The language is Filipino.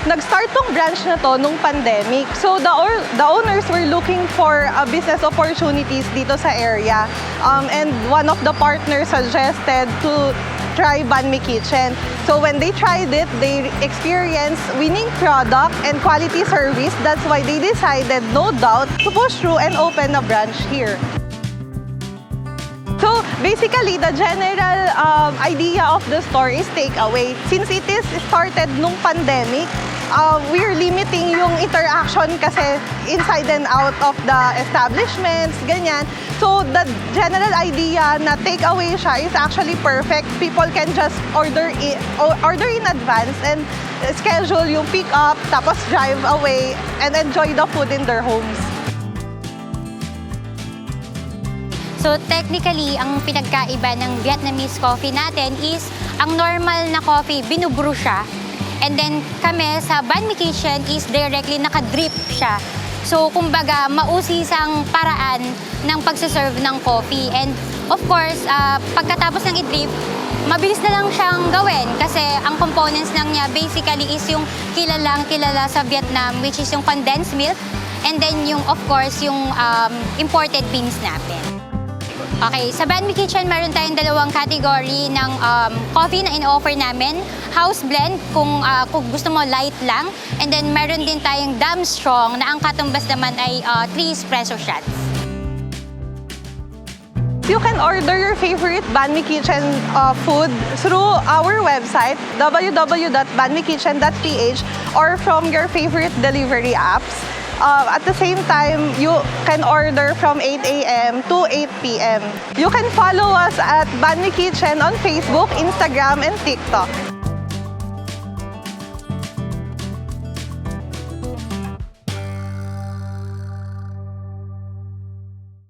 Nag-start tong branch na to nung pandemic. So the owners were looking for business opportunities dito sa area. And one of the partners suggested to try Banh Mi Kitchen. So when they tried it, they experienced winning product and quality service. That's why they decided, no doubt, to push through and open a branch here. So basically, the general idea of the store is takeaway. Since it is started nung pandemic, we're limiting yung interaction kasi inside and out of the establishments, ganyan. So the general idea na takeaway siya is actually perfect. People can just order in advance and schedule yung pick up, tapos drive away and enjoy the food in their homes. So technically, ang pinagkaiba ng Vietnamese coffee natin is ang normal na coffee, binubrew siya. And then kami sa Banh Mi Kitchen is directly naka-drip siya. So kumbaga, mausisang paraan ng pagsaserve ng coffee. And of course, pagkatapos ng i-drip, mabilis na lang siyang gawin kasi ang components lang niya basically is yung kilala sa Vietnam, which is yung condensed milk. And then yung, of course, yung imported beans natin. Okay, sa Banh Mi Kitchen, meron tayong dalawang category ng coffee na in-offer namin. House blend, kung gusto mo light lang. And then meron din tayong damn strong na ang katumbas naman ay 3 espresso shots. You can order your favorite Banh Mi Kitchen food through our website, www.banhmikitchen.ph, or from your favorite delivery apps. At the same time, you can order from 8 a.m. to 8 p.m. You can follow us at Banh Mi Kitchen on Facebook, Instagram, and TikTok.